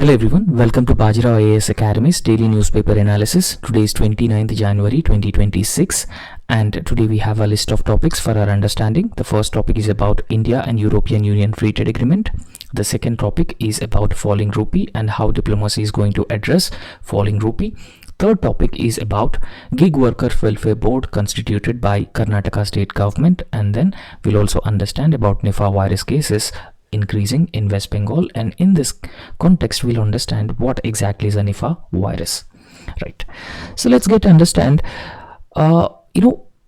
Hello everyone, welcome to Bajirao IAS Academy's daily newspaper analysis. Today is 29th January 2026 and today we have a list of topics for our understanding. The first topic is about India and European Union Free Trade Agreement. The second topic is about falling rupee and how diplomacy is going to address falling rupee. Third topic is about Gig Worker Welfare Board constituted by Karnataka state government, and then we'll also understand about Nipah virus cases increasing in West Bengal, and in this context we'll understand what exactly is a Nipah virus. Right, so let's get to understand.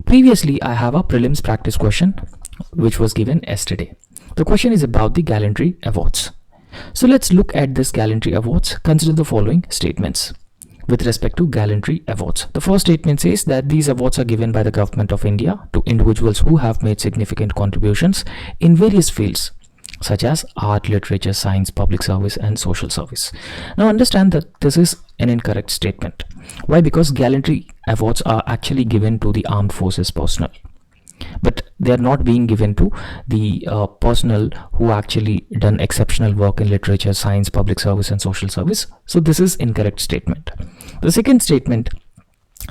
Previously I have a prelims practice question which was given yesterday. The question is about the gallantry awards. So let's look at this gallantry awards. Consider the following statements with respect to gallantry awards. The first statement says that these awards are given by the government of India to individuals who have made significant contributions in various fields such as art, literature, science, public service and social service. Now understand that this is an incorrect statement. Why? Because gallantry awards are actually given to the armed forces personnel, but they are not being given to the personnel who actually done exceptional work in literature, science, public service and social service. So this is incorrect statement. The second statement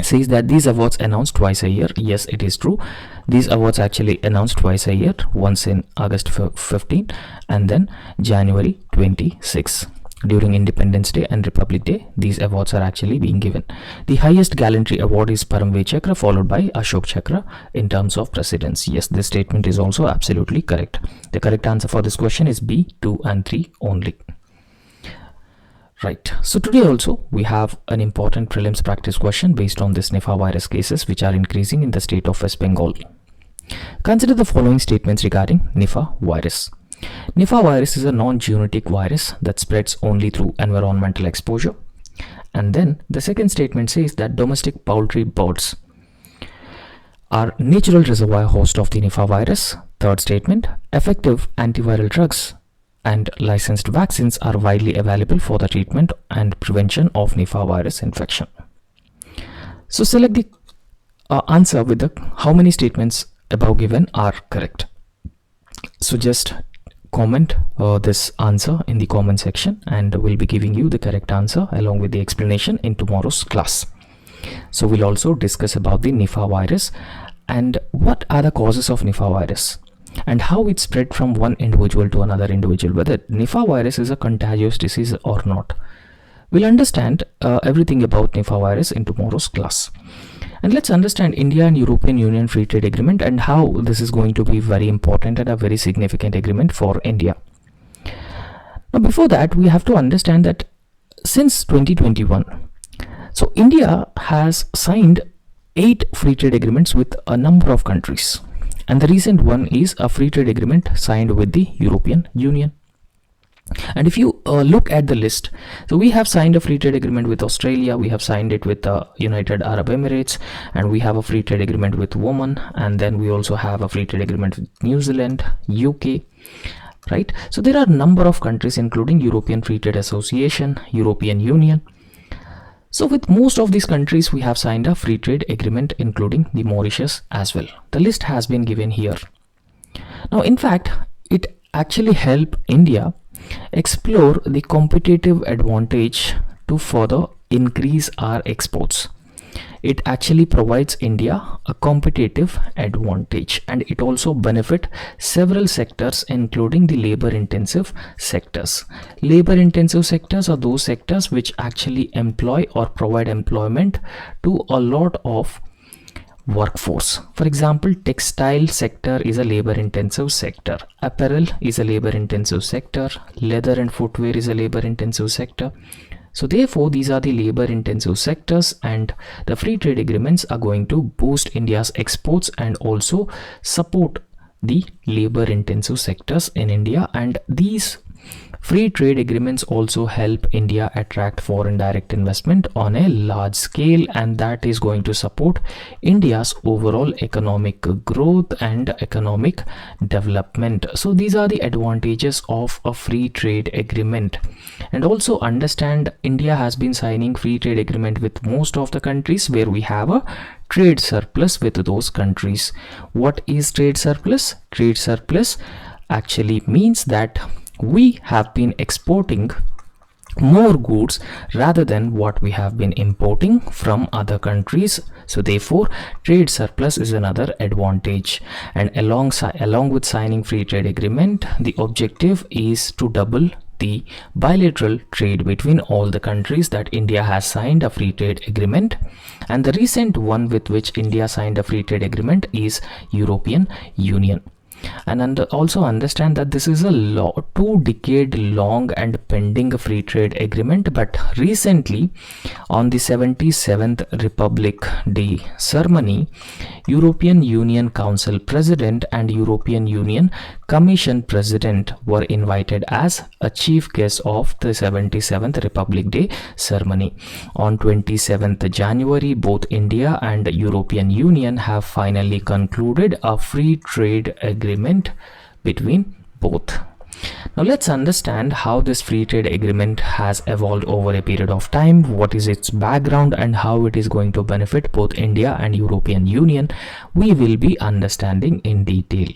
says that these awards announced twice a year. Yes, it is true. These awards actually announced twice a year, once in August 15 and then January 26. During Independence Day and Republic Day, these awards are actually being given. The highest gallantry award is Paramveer Chakra, followed by Ashok Chakra in terms of precedence. Yes, this statement is also absolutely correct. The correct answer for this question is B, 2 and 3 only. Right, so today also we have an important prelims practice question based on this Nipah virus cases which are increasing in the state of West Bengal. Consider the following statements regarding Nipah virus. Nipah virus is a non-zoonotic virus that spreads only through environmental exposure. And then the second statement says that domestic poultry birds are natural reservoir host of the Nipah virus. Third statement, effective antiviral drugs and licensed vaccines are widely available for the treatment and prevention of Nipah virus infection. So select the answer with the how many statements above given are correct. So just comment this answer in the comment section and we'll be giving you the correct answer along with the explanation in tomorrow's class. So we'll also discuss about the Nipah virus and what are the causes of Nipah virus and how it spread from one individual to another individual, whether Nipah virus is a contagious disease or not. We'll understand everything about Nipah virus in tomorrow's class. And let's understand India and European Union Free Trade Agreement and how this is going to be very important and a very significant agreement for India. Now before that, we have to understand that since 2021, so India has signed 8 free trade agreements with a number of countries. And the recent one is a free trade agreement signed with the European Union. And if you look at the list, so we have signed a free trade agreement with Australia, we have signed it with the United Arab Emirates, and we have a free trade agreement with Oman, and then we also have a free trade agreement with New Zealand, UK, right? So there are a number of countries including European Free Trade Association, European Union. So with most of these countries we have signed a free trade agreement, including the Mauritius as well. The list has been given here. Now in fact, it actually helped India explore the competitive advantage to further increase our exports. It actually provides India a competitive advantage and it also benefit several sectors including the labor intensive sectors. Labor intensive sectors are those sectors which actually employ or provide employment to a lot of workforce. For example, textile sector is a labor intensive sector, apparel is a labor intensive sector, leather and footwear is a labor intensive sector. So therefore these are the labor intensive sectors and the free trade agreements are going to boost India's exports and also support the labor intensive sectors in India. And these free trade agreements also help India attract foreign direct investment on a large scale, and that is going to support India's overall economic growth and economic development. So these are the advantages of a free trade agreement. And also understand India has been signing free trade agreement with most of the countries where we have a trade surplus with those countries. What is trade surplus? Trade surplus actually means that we have been exporting more goods rather than what we have been importing from other countries. So therefore trade surplus is another advantage, and along with signing free trade agreement, the objective is to double the bilateral trade between all the countries that India has signed a free trade agreement. And the recent one with which India signed a free trade agreement is European Union. And also understand that this is a 2-decade long and pending free trade agreement, but recently on the 77th Republic Day ceremony, European Union Council President and European Union Commission President were invited as a chief guest of the 77th Republic Day ceremony. On 27th January, both India and the European Union have finally concluded a free trade agreement between both. Now let's understand how this free trade agreement has evolved over a period of time, what is its background, and how it is going to benefit both India and European Union. We will be understanding in detail.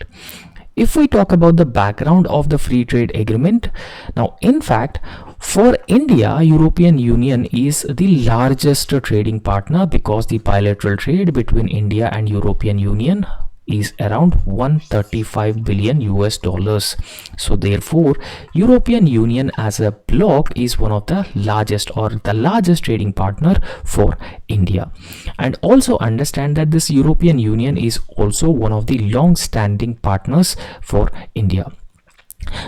If we talk about the background of the free trade agreement, now in fact for India, European Union is the largest trading partner because the bilateral trade between India and European Union is around 135 billion US dollars. So therefore European Union as a bloc is one of the largest or the largest trading partner for India. And also understand that this European Union is also one of the long-standing partners for India.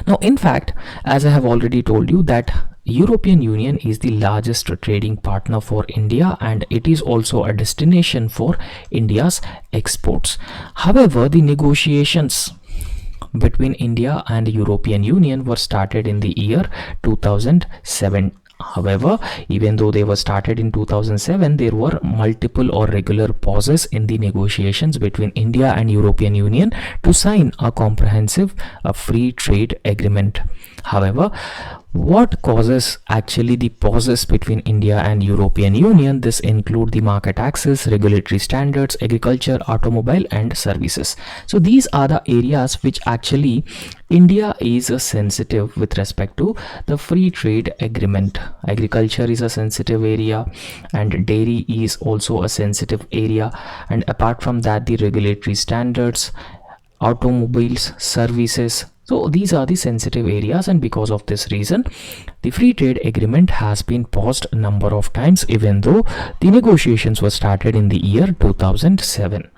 Now in fact, as I have already told you, that European Union is the largest trading partner for India, and it is also a destination for India's exports. However, the negotiations between India and the European Union were started in the year 2007. However, even though they were started in 2007, there were multiple or regular pauses in the negotiations between India and European Union to sign a comprehensive free trade agreement. However, what causes actually the pauses between India and European Union? This include the market access, regulatory standards, agriculture, automobile and services. So these are the areas which actually India is sensitive with respect to the free trade agreement. Agriculture is a sensitive area, and dairy is also a sensitive area, and apart from that the regulatory standards, automobiles, services. So these are the sensitive areas, and because of this reason the free trade agreement has been paused a number of times, even though the negotiations were started in the year 2007.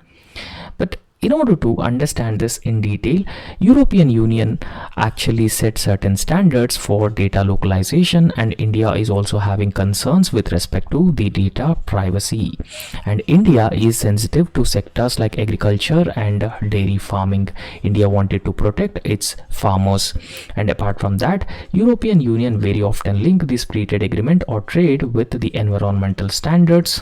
But in order to understand this in detail, European Union actually set certain standards for data localization, and India is also having concerns with respect to the data privacy. And India is sensitive to sectors like agriculture and dairy farming. India wanted to protect its farmers. And apart from that, European Union very often link this free trade agreement or trade with the environmental standards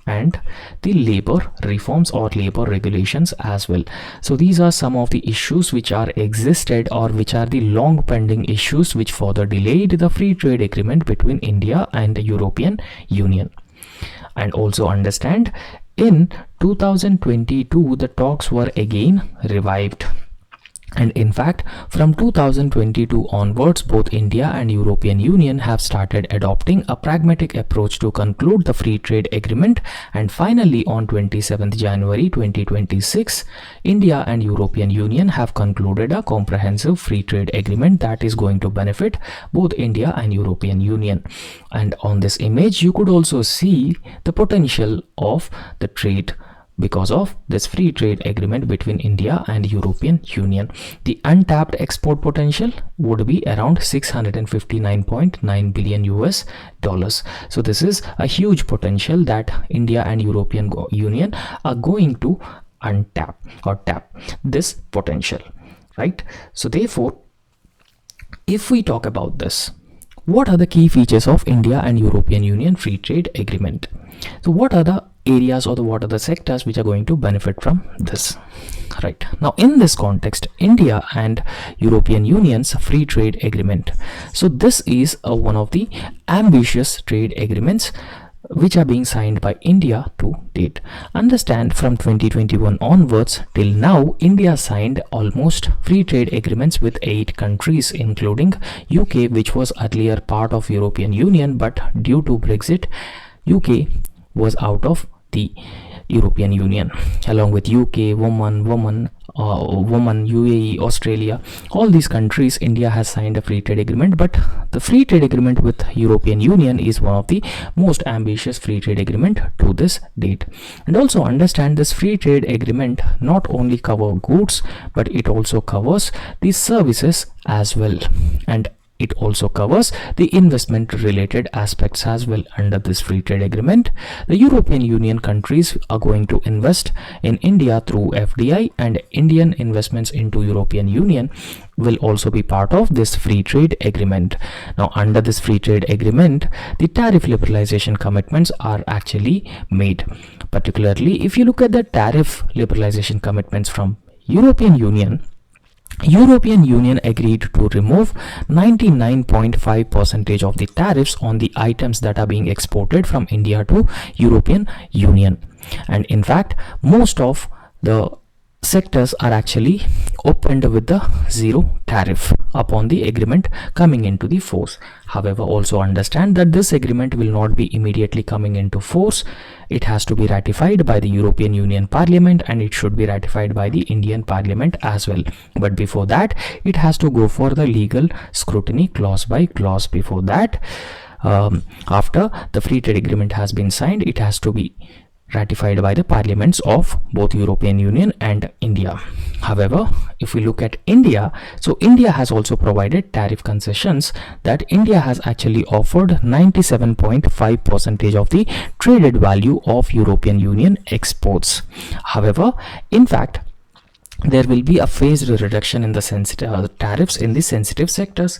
and the labor reforms or labor regulations as well. So these are some of the issues which are existed, or which are the long pending issues which further delayed the free trade agreement between India and the European Union. And also understand, in 2022 the talks were again revived. And in fact, from 2022 onwards, both India and European Union have started adopting a pragmatic approach to conclude the free trade agreement. And finally, on 27th January 2026, India and European Union have concluded a comprehensive free trade agreement that is going to benefit both India and European Union. And on this image, you could also see the potential of the trade because of this free trade agreement between India and European Union. The untapped export potential would be around 659.9 billion US dollars. So this is a huge potential that India and European Union are going to untap or tap this potential, right? So therefore, if we talk about this, what are the key features of India and European Union free trade agreement? So what are the areas, or what are the sectors which are going to benefit from this? Right now, in this context, India and European Union's free trade agreement. So this is one of the ambitious trade agreements which are being signed by India to date. Understand, from 2021 onwards till now, India signed almost free trade agreements with 8 countries, including UK, which was earlier part of European Union, but due to Brexit, UK was out of the European Union. Along with UK, Oman, UAE, Australia, all these countries, India has signed a free trade agreement, but the free trade agreement with European Union is one of the most ambitious free trade agreement to this date. And also understand, this free trade agreement not only cover goods, but it also covers the services as well, and it also covers the investment related aspects as well. Under this free trade agreement, the European Union countries are going to invest in India through FDI, and Indian investments into European Union will also be part of this free trade agreement. Now, under this free trade agreement, the tariff liberalization commitments are actually made. Particularly, if you look at the tariff liberalization commitments from European Union agreed to remove 99.5% of the tariffs on the items that are being exported from India to European Union. And in fact, most of the sectors are actually opened with the zero tariff upon the agreement coming into the force. However, also understand that this agreement will not be immediately coming into force. It has to be ratified by the European Union Parliament, and it should be ratified by the Indian Parliament as well. But before that, it has to go for the legal scrutiny clause by clause. Before that, after the free trade agreement has been signed, it has to be ratified by the parliaments of both European Union and India. However, if we look at India, so India has also provided tariff concessions, that India has actually offered 97.5% of the traded value of European Union exports. However, in fact, there will be a phased reduction in the tariffs in the sensitive sectors.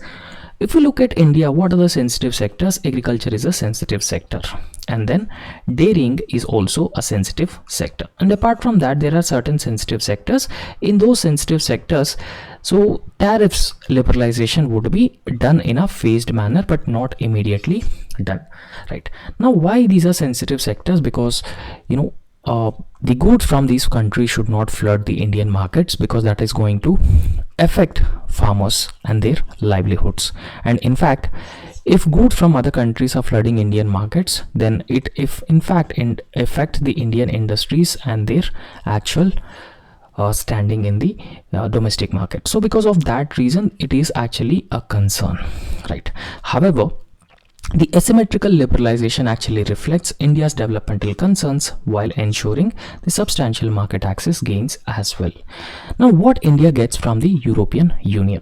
If we look at India, what are the sensitive sectors? Agriculture is a sensitive sector, and then dairying is also a sensitive sector. And apart from that, there are certain sensitive sectors. In those sensitive sectors, so tariffs liberalization would be done in a phased manner, but not immediately done. Right now, why these are sensitive sectors? Because the goods from these countries should not flood the Indian markets, because that is going to affect farmers and their livelihoods. And in fact, if goods from other countries are flooding Indian markets, then it affect the Indian industries and their actual standing in the domestic market. So because of that reason, it is actually a concern, right? However, the asymmetrical liberalization actually reflects India's developmental concerns while ensuring the substantial market access gains as well. Now, what India gets from the European Union,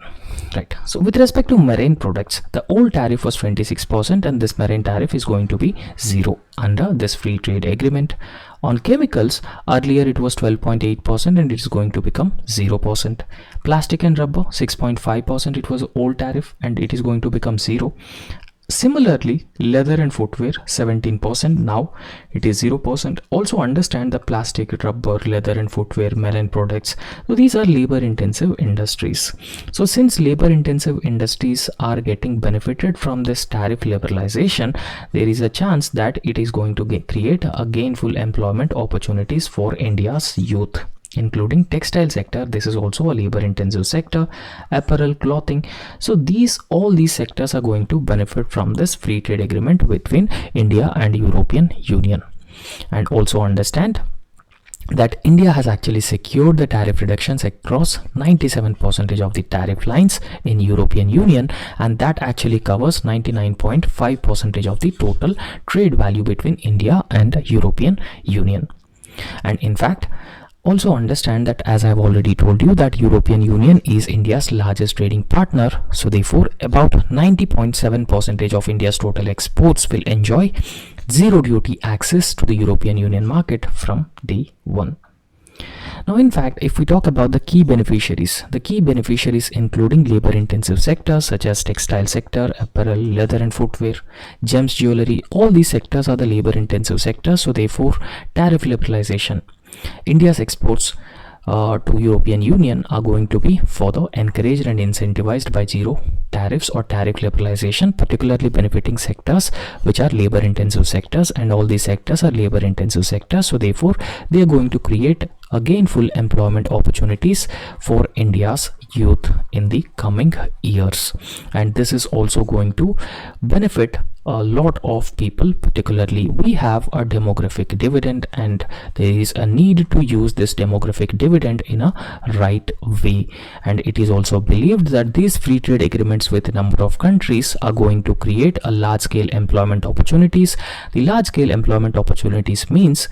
right? So with respect to marine products, the old tariff was 26%, and this marine tariff is going to be 0 under this free trade agreement. On chemicals, earlier it was 12.8%, and it is going to become 0%. Plastic and rubber, 6.5%, it was old tariff, and it is going to become 0. Similarly, leather and footwear, 17%, now it is 0%. Also understand the plastic, rubber, leather and footwear, marine products, so these are labor intensive industries. So since labor intensive industries are getting benefited from this tariff liberalization, there is a chance that it is going to create a gainful employment opportunities for India's youth, including textile sector. This is also a labor intensive sector, apparel, clothing. So all these sectors are going to benefit from this free trade agreement between India and European Union. And also understand that India has actually secured the tariff reductions across 97% of the tariff lines in European Union, and that actually covers 99.5% of the total trade value between India and European Union. And in fact, also understand that, as I have already told you, that European Union is India's largest trading partner. So therefore, about 90.7% of India's total exports will enjoy zero duty access to the European Union market from day one. Now, in fact, if we talk about the key beneficiaries including labor intensive sectors such as textile sector, apparel, leather and footwear, gems, jewelry, all these sectors are the labor intensive sectors. So therefore, tariff liberalization, India's exports to European Union are going to be further encouraged and incentivized by zero tariffs or tariff liberalization, particularly benefiting sectors which are labor intensive sectors, and all these sectors are labor intensive sectors. So therefore they are going to create gainful employment opportunities for India's youth in the coming years, and this is also going to benefit a lot of people. Particularly we have a demographic dividend, and there is a need to use this demographic dividend in a right way, and it is also believed that these free trade agreements with a number of countries are going to create a large scale employment opportunities. The large scale employment opportunities means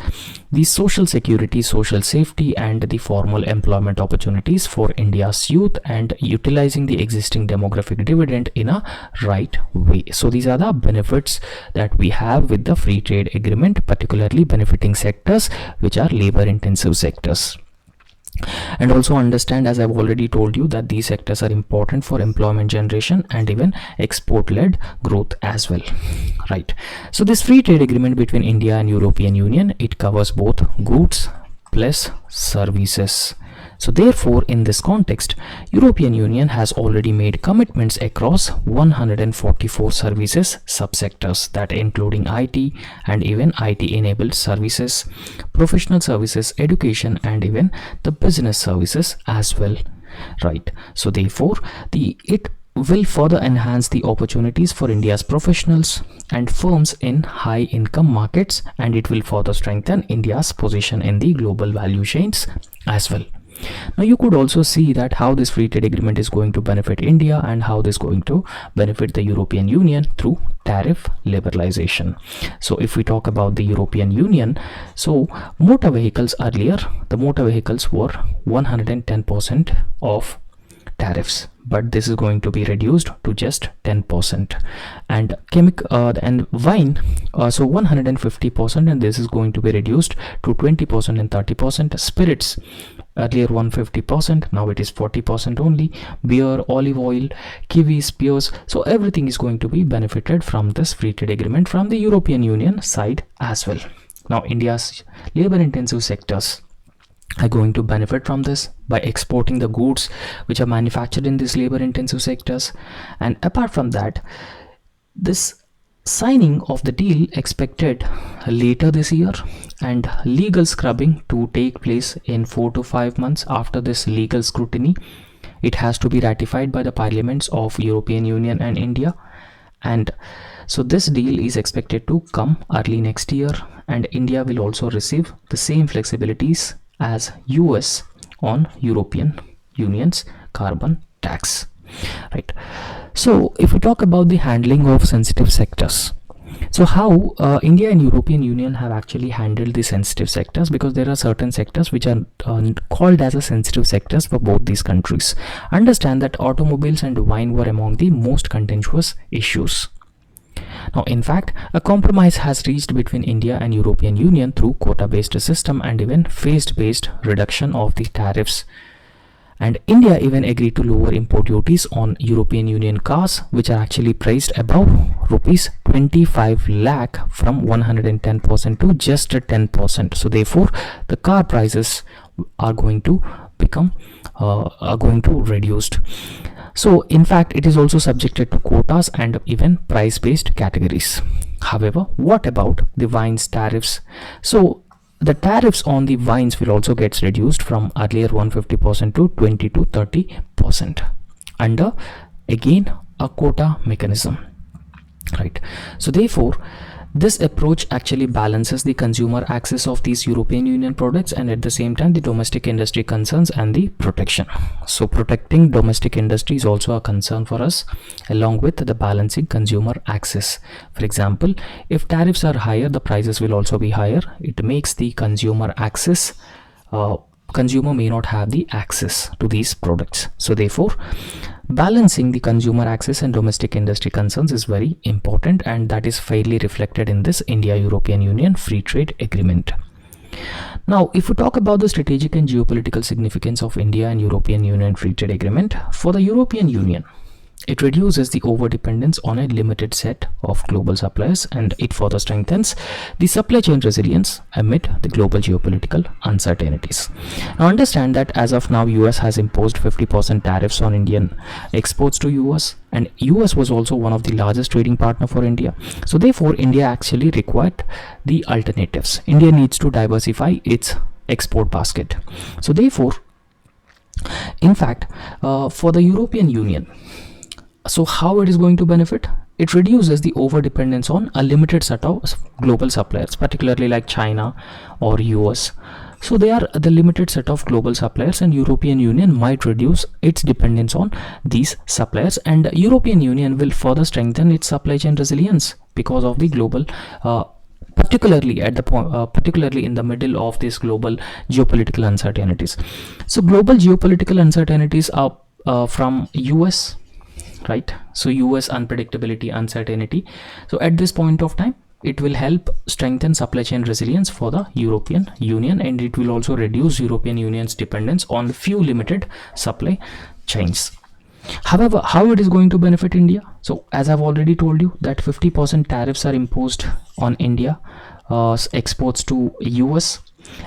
the social security, social safety, and the formal employment opportunities for India's youth, and utilizing the existing demographic dividend in a right way. So these are the benefits that we have with the free trade agreement, particularly benefiting sectors which are labor intensive sectors. And also understand, as I've already told you, that these sectors are important for employment generation and even export led growth as well, right? So this free trade agreement between India and European Union, it covers both goods plus services. So therefore, in this context, European Union has already made commitments across 144 services subsectors, that including IT and even IT enabled services, professional services, education, and even the business services as well, right? So therefore it will further enhance the opportunities for India's professionals and firms in high income markets, and it will further strengthen India's position in the global value chains as well. Now you could also see that how this free trade agreement is going to benefit India and how this is going to benefit the European Union through tariff liberalization. So if we talk about the European Union, so motor vehicles, earlier the motor vehicles were 110% of tariffs, but this is going to be reduced to just 10%, and and wine, so 150%, and this is going to be reduced to 20% and 30%. Spirits, earlier 150%, now it is 40% only. Beer, olive oil, kiwis, pears, so everything is going to be benefited from this free trade agreement from the European Union side as well. Now India's labor intensive sectors are going to benefit from this by exporting the goods which are manufactured in these labor intensive sectors. And apart from that, this signing of the deal expected later this year, and legal scrubbing to take place in 4 to 5 months. After this legal scrutiny, it has to be ratified by the parliaments of European Union and India, and so this deal is expected to come early next year, and India will also receive the same flexibilities as US on European Union's carbon tax, right? So if we talk about the handling of sensitive sectors, so how India and European Union have actually handled the sensitive sectors, because there are certain sectors which are called as a sensitive sectors for both these countries. Understand that automobiles and wine were among the most contentious issues. Now, in fact, a compromise has reached between India and European Union through quota-based system and even phased-based reduction of the tariffs. And India even agreed to lower import duties on European Union cars, which are actually priced above rupees 25 lakh from 110% to just 10%. So therefore, the car prices are going to reduced. So in fact, it is also subjected to quotas and even price-based categories. However, what about the wines tariffs? So the tariffs on the wines will also get reduced from earlier 150% to 20 to 30% under, again, a quota mechanism, right? So therefore, this approach actually balances the consumer access of these European Union products and at the same time the domestic industry concerns and the protection. So protecting domestic industry is also a concern for us, along with the balancing consumer access. For example, if tariffs are higher, the prices will also be higher. It makes the consumer access, consumer may not have the access to these products. So therefore, balancing the consumer access and domestic industry concerns is very important, and that is fairly reflected in this India-European Union Free Trade Agreement. Now, if we talk about the strategic and geopolitical significance of India and European Union Free Trade Agreement, for the European Union, It reduces the overdependence on a limited set of global suppliers, and it further strengthens the supply chain resilience amid the global geopolitical uncertainties. Now understand that as of now, US has imposed 50% tariffs on Indian exports to US, and US was also one of the largest trading partner for India. So therefore, India actually required the alternatives. India needs to diversify its export basket. So therefore, in fact, for the European Union, so how it is going to benefit? It reduces the over dependence on a limited set of global suppliers, particularly like China or US. So they are the limited set of global suppliers, and European Union might reduce its dependence on these suppliers, and European Union will further strengthen its supply chain resilience because of the global particularly at the point, particularly in the middle of this global geopolitical uncertainties. So global geopolitical uncertainties are from US, right? So US unpredictability, uncertainty. So at this point of time, it will help strengthen supply chain resilience for the European Union, and it will also reduce European Union's dependence on few limited supply chains. However, how it is going to benefit India? So as I've already told you that 50% tariffs are imposed on India exports to US,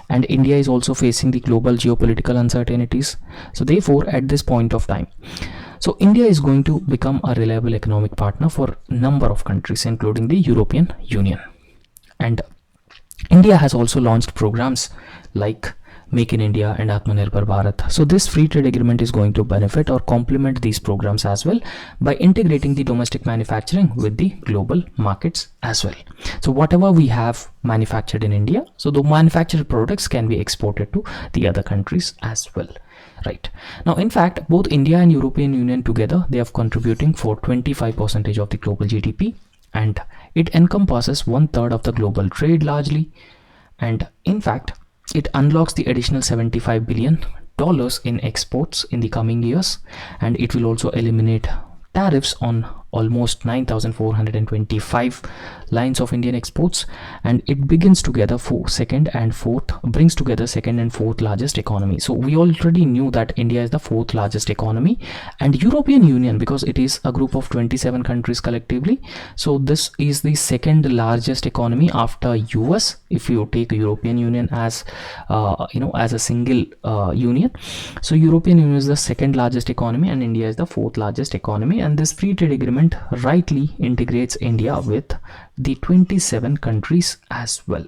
and India is also facing the global geopolitical uncertainties. So therefore, at this point of time, so India is going to become a reliable economic partner for a number of countries, including the European Union. And India has also launched programs like Make in India and Atmanirbhar Bharat. So this free trade agreement is going to benefit or complement these programs as well by integrating the domestic manufacturing with the global markets as well. So whatever we have manufactured in India, so the manufactured products can be exported to the other countries as well. Right now, in fact, both India and European Union together, they are contributing for 25% of the global GDP, and it encompasses 1/3 of the global trade largely. And in fact, it unlocks the additional $75 billion in exports in the coming years, and it will also eliminate tariffs on almost 9,425 lines of Indian exports, and it brings together second and fourth largest economy. So we already knew that India is the fourth largest economy, and European Union, because it is a group of 27 countries collectively, so this is the second largest economy after US, if you take European Union as as a single union. So European Union is the second largest economy and India is the fourth largest economy, and this free trade agreement rightly integrates India with the 27 countries as well.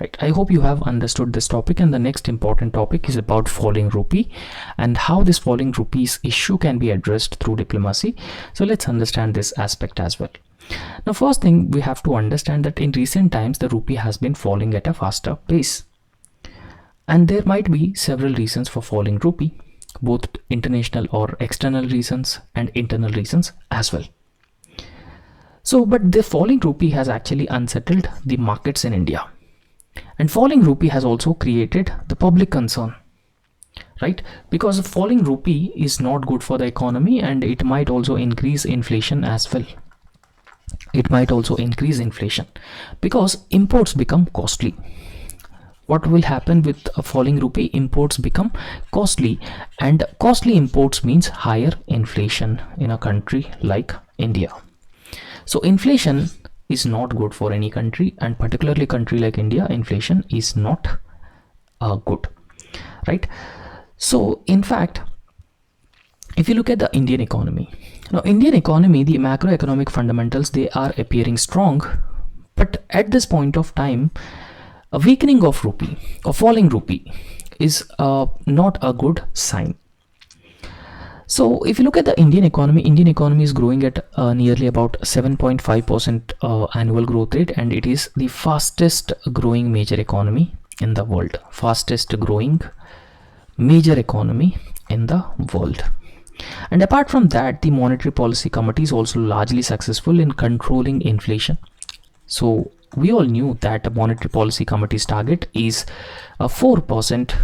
Right, I hope you have understood this topic, and the next important topic is about falling rupee and how this falling rupees issue can be addressed through diplomacy. So let's understand this aspect as well. Now, first thing, we have to understand that in recent times the rupee has been falling at a faster pace, and there might be several reasons for falling rupee, both international or external reasons and internal reasons as well. So, but the falling rupee has actually unsettled the markets in India, and falling rupee has also created the public concern, right? Because falling rupee is not good for the economy, and it might also increase inflation as well. It might also increase inflation because imports become costly. What will happen with a falling rupee? Imports become costly, and costly imports means higher inflation in a country like India. So inflation is not good for any country, and particularly country like India, inflation is not good, right? So in fact, if you look at the Indian economy, now Indian economy, the macroeconomic fundamentals, they are appearing strong, but at this point of time, a weakening of rupee or falling rupee is not a good sign. So if you look at the Indian economy is growing at nearly about 7.5% annual growth rate, and it is the fastest growing major economy in the world. Fastest growing major economy in the world. And apart from that, the Monetary Policy Committee is also largely successful in controlling inflation. So we all knew that the Monetary Policy Committee's target is a 4%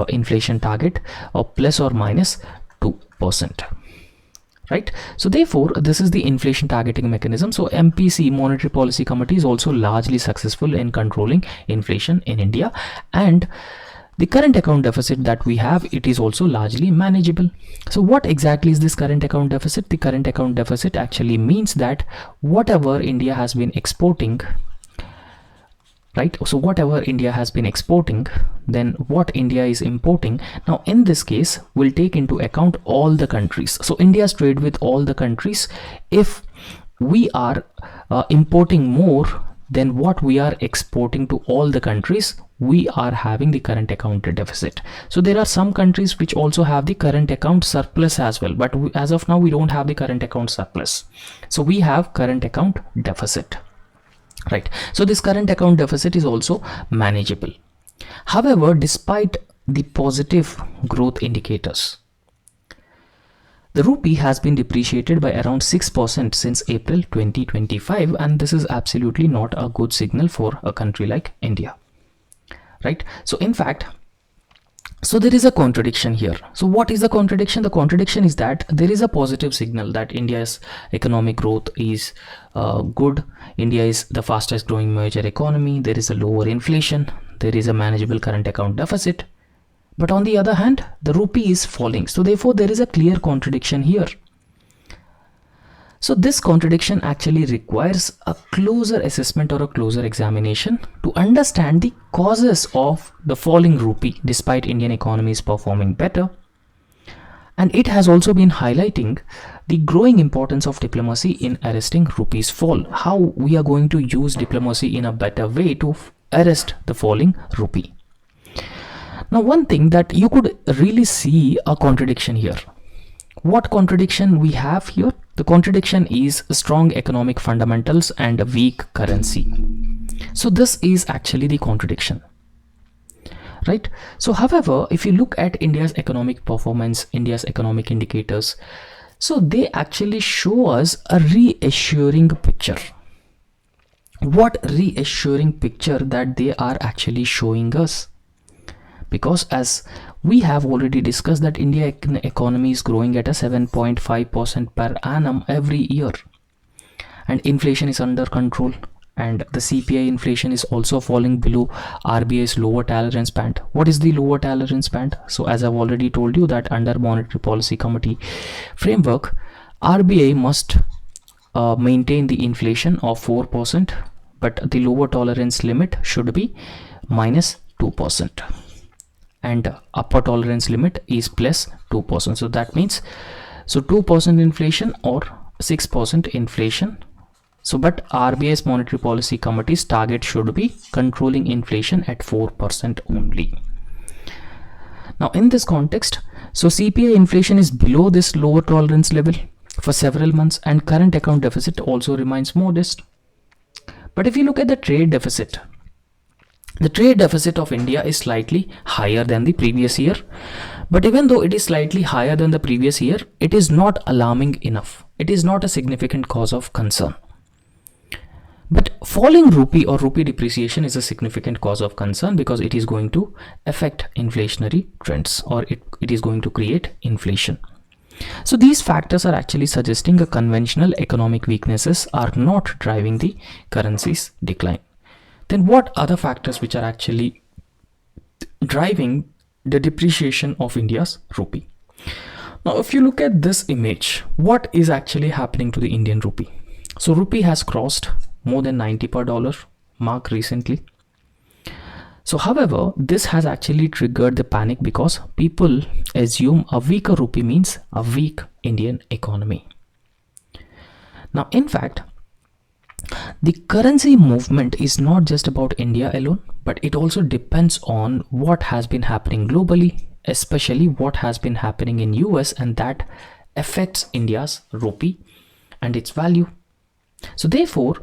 inflation target, or plus or minus 2%, right? So therefore, this is the inflation targeting mechanism. So MPC, Monetary Policy Committee, is also largely successful in controlling inflation in India, and the current account deficit that we have, it is also largely manageable. So what exactly is this current account deficit? The current account deficit actually means that whatever India has been exporting, right? So whatever India has been exporting, then what India is importing. Now in this case, we'll take into account all the countries. So India's trade with all the countries. If we are importing more than what we are exporting to all the countries, we are having the current account deficit. So there are some countries which also have the current account surplus as well, but as of now we don't have the current account surplus. So we have current account deficit, right? So this current account deficit is also manageable. However, despite the positive growth indicators, the rupee has been depreciated by around 6% since April 2025, and this is absolutely not a good signal for a country like India, right? So in fact, so there is a contradiction here. So what is the contradiction? The contradiction is that there is a positive signal that India's economic growth is good. India is the fastest growing major economy. There is a lower inflation. There is a manageable current account deficit. But on the other hand, the rupee is falling. So therefore, there is a clear contradiction here. So this contradiction actually requires a closer assessment or a closer examination to understand the causes of the falling rupee despite Indian economy is performing better. And it has also been highlighting the growing importance of diplomacy in arresting rupee's fall. How we are going to use diplomacy in a better way to arrest the falling rupee. Now, one thing that you could really see a contradiction here. What contradiction we have here? The contradiction is strong economic fundamentals and a weak currency. So this is actually the contradiction, right? So however, if you look at India's economic performance, India's economic indicators, so they actually show us a reassuring picture. What reassuring picture that they are actually showing us? Because as we have already discussed that India economy is growing at a 7.5% per annum every year, and inflation is under control, and the CPI inflation is also falling below RBI's lower tolerance band. What is the lower tolerance band? So as I've already told you that under Monetary Policy Committee framework, RBI must maintain the inflation of 4%, but the lower tolerance limit should be -2%. And upper tolerance limit is +2%. So that means 2% inflation or 6% inflation. So but RBI's Monetary Policy Committee's target should be controlling inflation at 4% only. Now in this context, so CPI inflation is below this lower tolerance level for several months, and current account deficit also remains modest. But if you look at the trade deficit, the trade deficit of India is slightly higher than the previous year. But even though it is slightly higher than the previous year, it is not alarming enough. It is not a significant cause of concern. But falling rupee or rupee depreciation is a significant cause of concern because it is going to affect inflationary trends, or it is going to create inflation. So these factors are actually suggesting a conventional economic weaknesses are not driving the currency's decline. Then what other factors which are actually driving the depreciation of India's rupee? Now, if you look at this image, what is actually happening to the Indian rupee? So rupee has crossed more than 90 per dollar mark recently. So however, this has actually triggered the panic because people assume a weaker rupee means a weak Indian economy. Now, in fact, the currency movement is not just about India alone, but it also depends on what has been happening globally, especially what has been happening in US, and that affects India's rupee and its value. So therefore,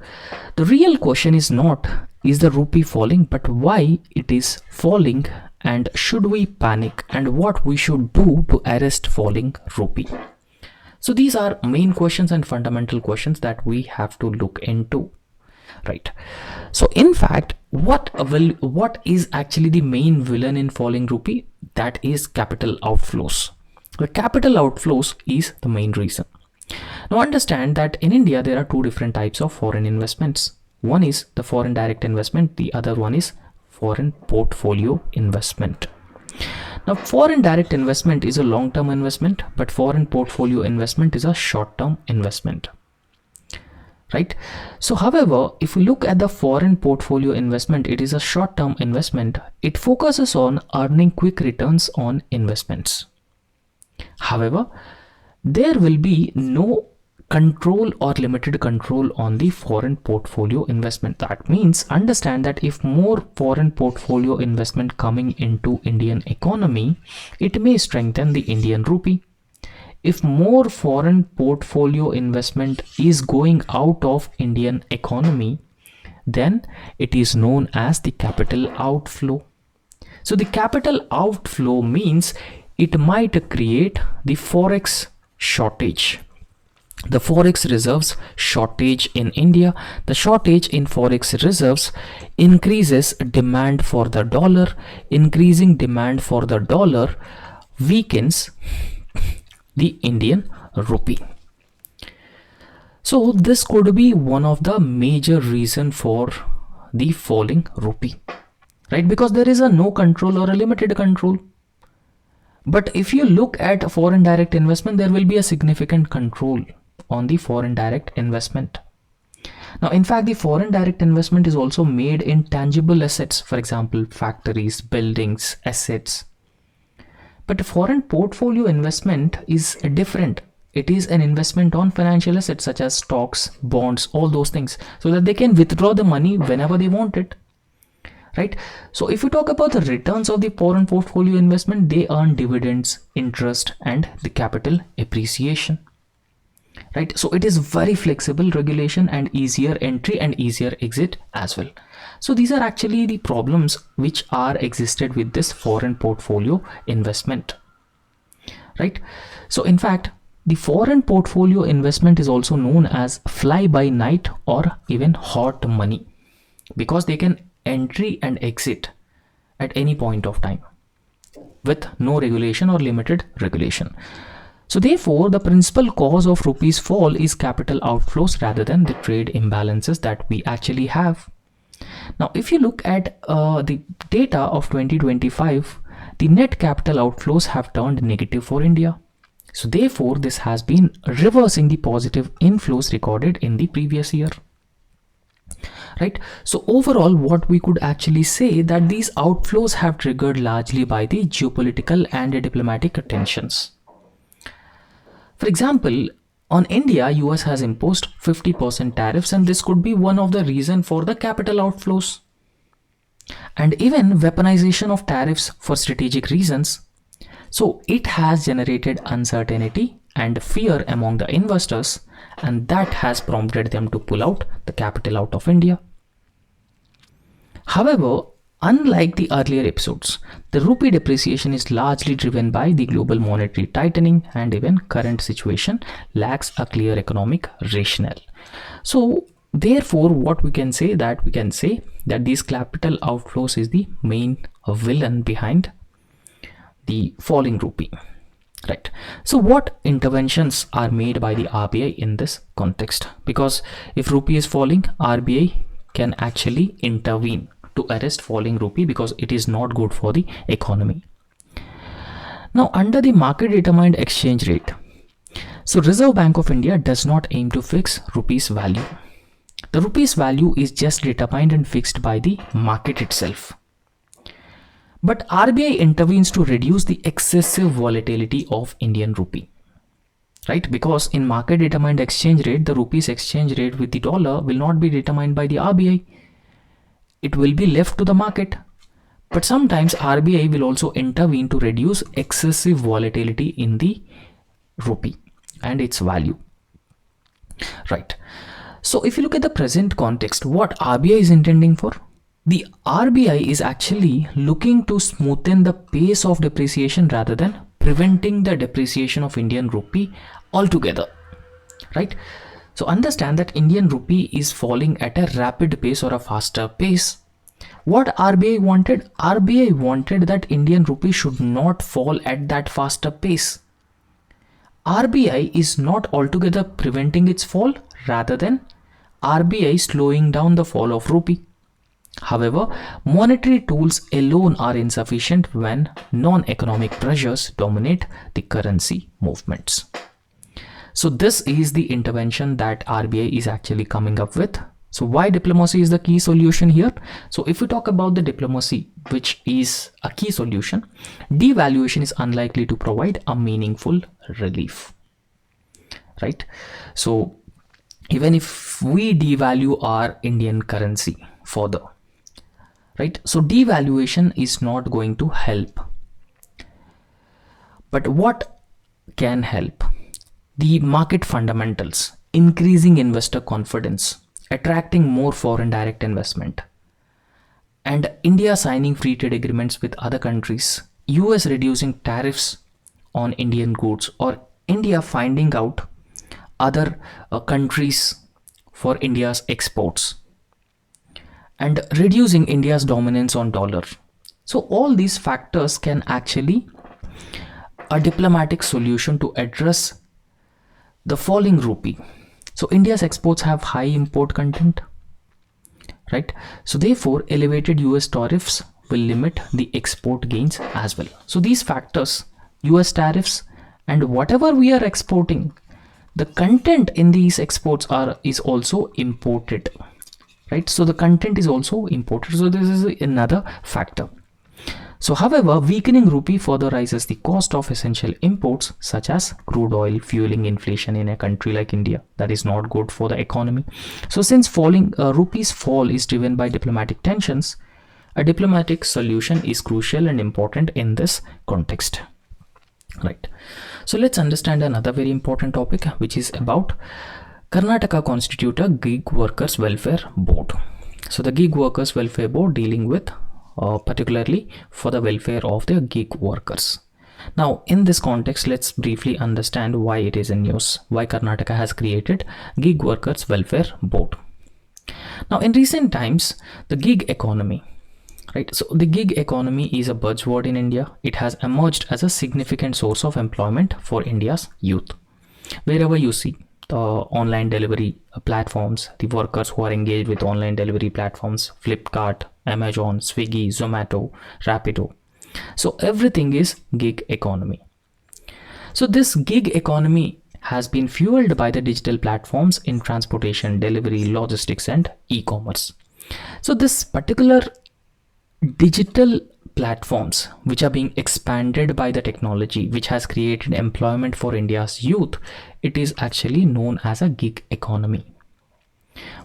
the real question is not is the rupee falling, but why it is falling, and should we panic, and what we should do to arrest falling rupee. So these are main questions and fundamental questions that we have to look into, right? So in fact, what is actually the main villain in falling rupee? That is capital outflows. The capital outflows is the main reason. Now understand that in India there are two different types of foreign investments. One is the foreign direct investment, the other one is foreign portfolio investment. Now, foreign direct investment is a long-term investment, but foreign portfolio investment is a short-term investment. Right? So, however, if we look at the foreign portfolio investment, it is a short-term investment. It focuses on earning quick returns on investments. However, there will be no control or limited control on the foreign portfolio investment. That means understand that if more foreign portfolio investment coming into Indian economy, it may strengthen the Indian rupee. If more foreign portfolio investment is going out of Indian economy, then it is known as the capital outflow. So the capital outflow means it might create the forex shortage. The forex reserves shortage in India. The shortage in forex reserves increases demand for the dollar. Increasing demand for the dollar weakens the Indian rupee. So this could be one of the major reason for the falling rupee, right? Because there is a no control or a limited control. But if you look at foreign direct investment, there will be a significant control on the foreign direct investment. Now, in fact, the foreign direct investment is also made in tangible assets, for example, factories, buildings, assets. But foreign portfolio investment is different. It is an investment on financial assets such as stocks, bonds, all those things, so that they can withdraw the money whenever they want it. Right? So if you talk about the returns of the foreign portfolio investment, they earn dividends, interest, and the capital appreciation. Right? So it is very flexible regulation and easier entry and easier exit as well. So these are actually the problems which are existed with this foreign portfolio investment. Right? So in fact, the foreign portfolio investment is also known as fly by night or even hot money, because they can entry and exit at any point of time with no regulation or limited regulation. So therefore, the principal cause of rupees fall is capital outflows rather than the trade imbalances that we actually have. Now, if you look at the data of 2025, the net capital outflows have turned negative for India. So therefore, this has been reversing the positive inflows recorded in the previous year. Right? So overall, what we could actually say that these outflows have triggered largely by the geopolitical and diplomatic tensions. For example, on India, US has imposed 50% tariffs, and this could be one of the reasons for the capital outflows. And even weaponization of tariffs for strategic reasons. So it has generated uncertainty and fear among the investors, and that has prompted them to pull out the capital out of India. However, unlike the earlier episodes, the rupee depreciation is largely driven by the global monetary tightening, and even current situation lacks a clear economic rationale. So therefore, what we can say that these capital outflows is the main villain behind the falling rupee. Right. So what interventions are made by the RBI in this context? Because if rupee is falling, RBI can actually intervene to arrest falling rupee, because it is not good for the economy. Now, under the market determined exchange rate, so Reserve Bank of India does not aim to fix rupee's value. The rupee's value is just determined and fixed by the market itself. But RBI intervenes to reduce the excessive volatility of Indian rupee. Right? Because in market determined exchange rate, the rupee's exchange rate with the dollar will not be determined by the RBI. It will be left to the market. But sometimes RBI will also intervene to reduce excessive volatility in the rupee and its value. Right. So if you look at the present context, what RBI is intending for? The RBI is actually looking to smoothen the pace of depreciation rather than preventing the depreciation of Indian rupee altogether. Right? So understand that Indian rupee is falling at a rapid pace or a faster pace. What RBI wanted? RBI wanted that Indian rupee should not fall at that faster pace. RBI is not altogether preventing its fall, rather than RBI slowing down the fall of rupee. However, monetary tools alone are insufficient when non-economic pressures dominate the currency movements. So this is the intervention that RBI is actually coming up with. So why diplomacy is the key solution here? So if we talk about the diplomacy, which is a key solution, devaluation is unlikely to provide a meaningful relief, right? So even if we devalue our Indian currency further, right? So devaluation is not going to help. But what can help? The market fundamentals, increasing investor confidence, attracting more foreign direct investment, and India signing free trade agreements with other countries, US reducing tariffs on Indian goods, or India finding out other countries for India's exports, and reducing India's dominance on dollar. So all these factors can actually a diplomatic solution to address the falling rupee. So India's exports have high import content, right? So therefore elevated US tariffs will limit the export gains as well. So these factors, US tariffs and whatever we are exporting, the content in these exports is also imported, right? So the content is also imported. So this is another factor. So however, weakening rupee further raises the cost of essential imports such as crude oil, fueling inflation in a country like India. That is not good for the economy. So since falling rupee's fall is driven by diplomatic tensions, a diplomatic solution is crucial and important in this context, right? So let's understand another very important topic, which is about Karnataka constitute a gig workers welfare board. So the gig workers welfare board dealing with particularly for the welfare of the gig workers. Now in this context, let's briefly understand why it is in news, why Karnataka has created gig workers welfare board. Now in recent times, the gig economy, right? So the gig economy is a buzzword in India. It has emerged as a significant source of employment for India's youth. Wherever you see the online delivery platforms, the workers who are engaged with online delivery platforms, Flipkart, Amazon, Swiggy, Zomato, Rapido. So everything is gig economy. So this gig economy has been fueled by the digital platforms in transportation, delivery, logistics, and e-commerce. So this particular digital platforms which are being expanded by the technology, which has created employment for India's youth, it is actually known as a gig economy.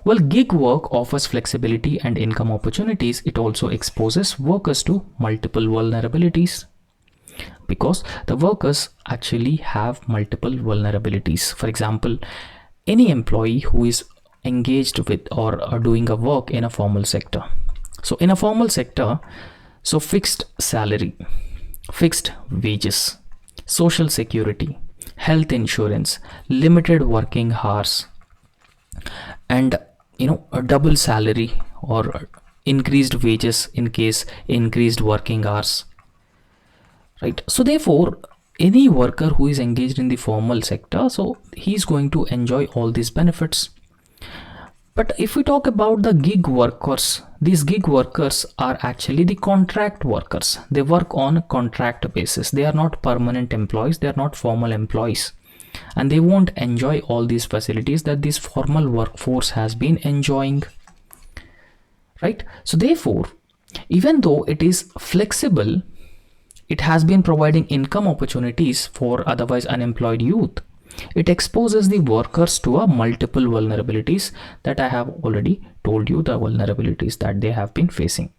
Well, gig work offers flexibility and income opportunities. It also exposes workers to multiple vulnerabilities because the workers actually have multiple vulnerabilities. For example, any employee who is engaged with or doing a work in a formal sector. So in a formal sector, so fixed salary, fixed wages, social security, health insurance, limited working hours, and a double salary or increased wages in case increased working hours, right? So therefore any worker who is engaged in the formal sector, so he's going to enjoy all these benefits. But if we talk about the gig workers, these gig workers are actually the contract workers. They work on a contract basis. They are not permanent employees. They are not formal employees. And they won't enjoy all these facilities that this formal workforce has been enjoying, right? So therefore, even though it is flexible, it has been providing income opportunities for otherwise unemployed youth. It exposes the workers to a multiple vulnerabilities that I have already told you, the vulnerabilities that they have been facing.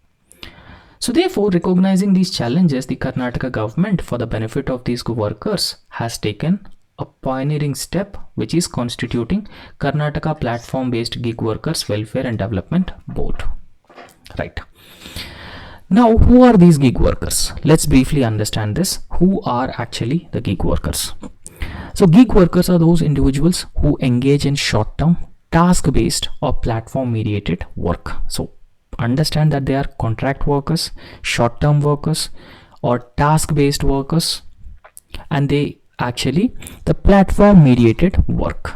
So therefore, recognizing these challenges, the Karnataka government, for the benefit of these workers, has taken a pioneering step, which is constituting Karnataka platform-based gig workers welfare and development board. Right. Now, who are these gig workers? Let's briefly understand this. Who are actually the gig workers? So gig workers are those individuals who engage in short-term, task-based or platform-mediated work. So understand that they are contract workers, short-term workers, or task-based workers, and they actually the platform-mediated work,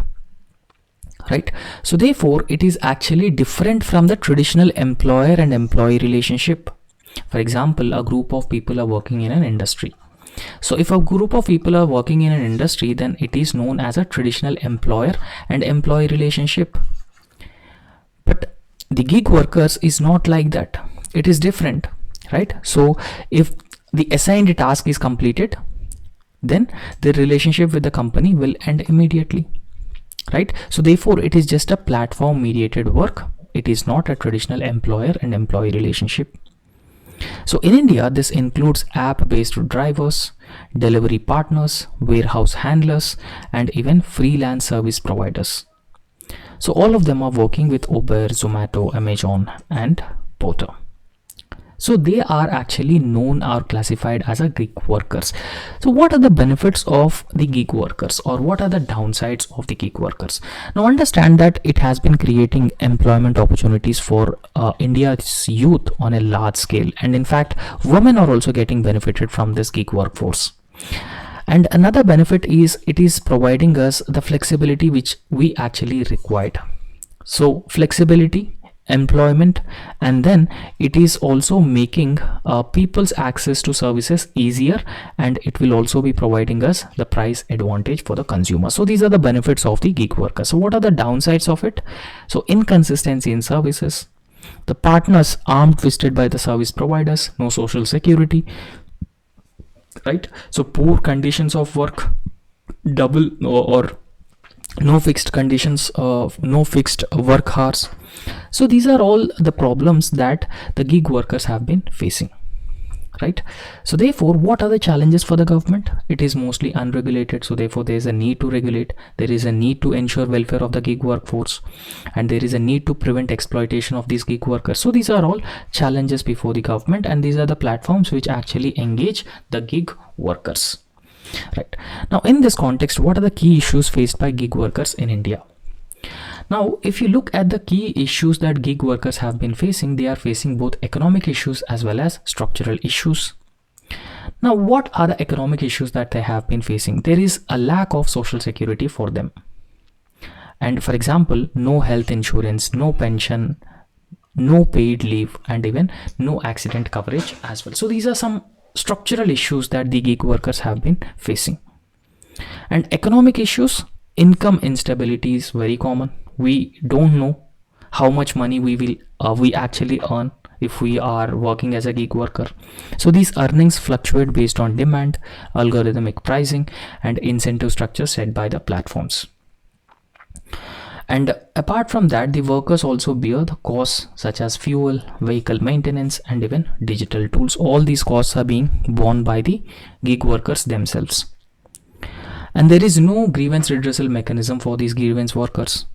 right? So therefore it is actually different from the traditional employer and employee relationship. For example, a group of people are working in an industry. So if a group of people are working in an industry, then it is known as a traditional employer and employee relationship. But the gig workers is not like that. It is different, right? So if the assigned task is completed, then the relationship with the company will end immediately, right? So therefore it is just a platform mediated work. It is not a traditional employer and employee relationship. So in India, this includes app-based drivers, delivery partners, warehouse handlers, and even freelance service providers. So all of them are working with Uber, Zomato, Amazon, and Porter. So they are actually known or classified as a gig workers. So what are the benefits of the gig workers, or what are the downsides of the gig workers? Now understand that it has been creating employment opportunities for India's youth on a large scale, and in fact women are also getting benefited from this gig workforce. And another benefit is it is providing us the flexibility which we actually required. So flexibility, employment, and then it is also making people's access to services easier, and it will also be providing us the price advantage for the consumer. So these are the benefits of the gig worker. So what are the downsides of it? So inconsistency in services, the partners arm twisted by the service providers, no social security, right? So poor conditions of work, double or no fixed conditions, no fixed work hours. So these are all the problems that the gig workers have been facing, right? So therefore what are the challenges for the government? It is mostly unregulated, so therefore there is a need to regulate, there is a need to ensure welfare of the gig workforce, and there is a need to prevent exploitation of these gig workers. So these are all challenges before the government, and these are the platforms which actually engage the gig workers, right? Now in this context, what are the key issues faced by gig workers in India? Now if you look at the key issues that gig workers have been facing, they are facing both economic issues as well as structural issues. Now what are the economic issues that they have been facing? There is a lack of social security for them, and for example no health insurance, no pension, no paid leave, and even no accident coverage as well. So these are some structural issues that the gig workers have been facing. And economic issues, income instability is very common. We don't know how much money we actually earn if we are working as a gig worker. So these earnings fluctuate based on demand, algorithmic pricing, and incentive structure set by the platforms. And apart from that, the workers also bear the costs such as fuel, vehicle maintenance, and even digital tools. All these costs are being borne by the gig workers themselves. And there is no grievance redressal mechanism for these grievance workers,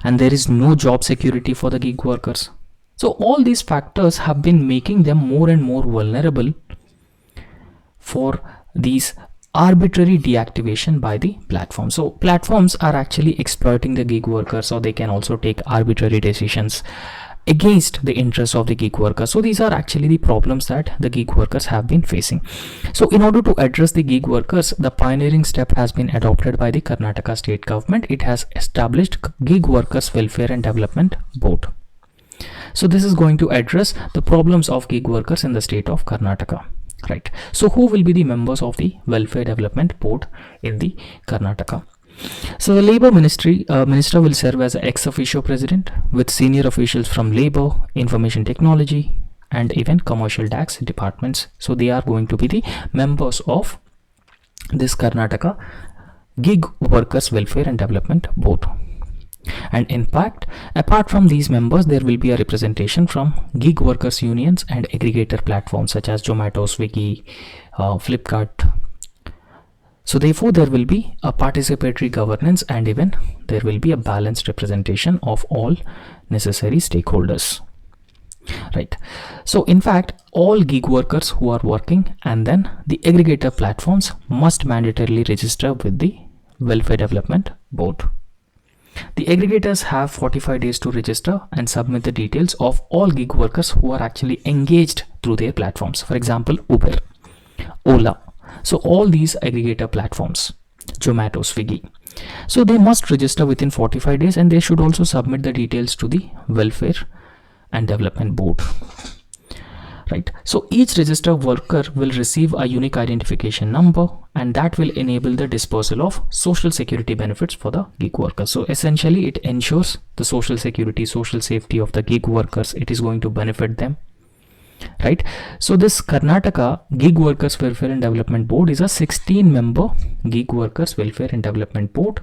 and there is no job security for the gig workers. So all these factors have been making them more and more vulnerable for these arbitrary deactivation by the platform. So platforms are actually exploiting the gig workers, or they can also take arbitrary decisions against the interests of the gig workers. So these are actually the problems that the gig workers have been facing. So in order to address the gig workers, the pioneering step has been adopted by the Karnataka state government. It has established Gig Workers Welfare and Development Board. So this is going to address the problems of gig workers in the state of Karnataka, right? So who will be the members of the Welfare Development Board in the Karnataka? So the Labour Minister will serve as an ex officio president with senior officials from Labour, Information Technology, and even Commercial Tax departments. So they are going to be the members of this Karnataka Gig Workers Welfare and Development Board. And in fact, apart from these members, there will be a representation from gig workers unions and aggregator platforms such as Zomato, Swiggy, Flipkart. So therefore there will be a participatory governance, and even there will be a balanced representation of all necessary stakeholders, right? So in fact, all gig workers who are working and then the aggregator platforms must mandatorily register with the Welfare Development Board. The aggregators have 45 days to register and submit the details of all gig workers who are actually engaged through their platforms. For example, Uber, Ola. So all these aggregator platforms, Zomato, Swiggy. So they must register within 45 days, and they should also submit the details to the Welfare and Development Board. Right, so each registered worker will receive a unique identification number, and that will enable the dispersal of social security benefits for the gig workers. So essentially it ensures the social security, social safety of the gig workers. It is going to benefit them, right? So this Karnataka Gig Workers Welfare and Development Board is a 16-member Gig Workers Welfare and Development Board,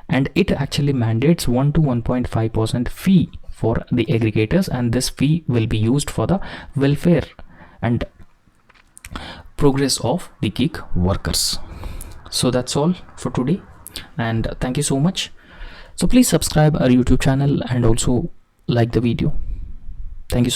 and it actually mandates 1 to 1.5% fee for the aggregators, and this fee will be used for the welfare and progress of the gig workers. So that's all for today, and thank you so much. So please subscribe our YouTube channel and also like the video. Thank you so